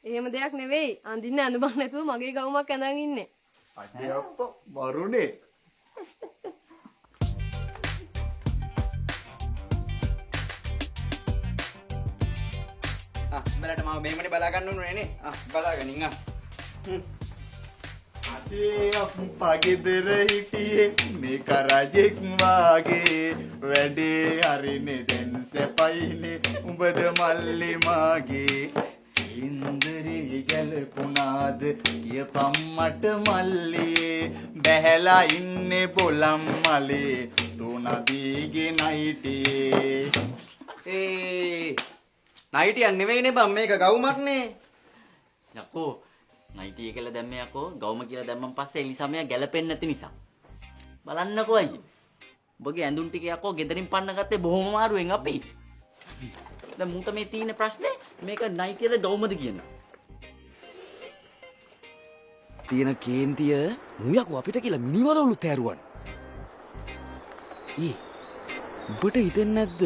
එහෙම දෙයක් නෙවෙයි. අඳින්න අඳුමක් නැතුව මගේ ගවුමක් ඇඳන් ඉන්නේ. අඩේ අප්පා මරුනේ. උඹලට මම මෙහෙමනේ බලා ගන්න ඕනේ නේ. බලාගනින් අදේ අප්පා ගෙදර හිටියේ මේ කරජෙක් වාගේ වැඩේ හරිනේ දැන් සැපයිනේ උඹද මල්ලි මාගේ ඉන්දරේ ගැලපුණාද කියපම් මට මල්ලි බැහැලා ඉන්නේ බොලම් මලේ තුනදීගේ නයිටේ නයිටියක් නෙවෙයිනේ බම් මේක ගවුමක්නේ. යකෝ නයිටි කියලා දැම්මේ යකෝ ගවුම කියලා දැම්මන් පස්සේ එලිසමයා ගැලපෙන්නේ නැති නිසා. බලන්නකෝ අයියේ. ඔබගේ ඇඳුම් ටික යකෝ ගෙදරින් පන්න ගත්තේ බොහොම අමාරුවෙන් අපි. දැන් මුන්ට මේ තියෙන ප්‍රශ්නේ මේක නයිටියද ගවුමද කියන. තියෙන කේන්තිය මුයකෝ අපිට කියලා මිනිවලවලු තෑරුවන්. උඹට හිතෙන්නේ නැද්ද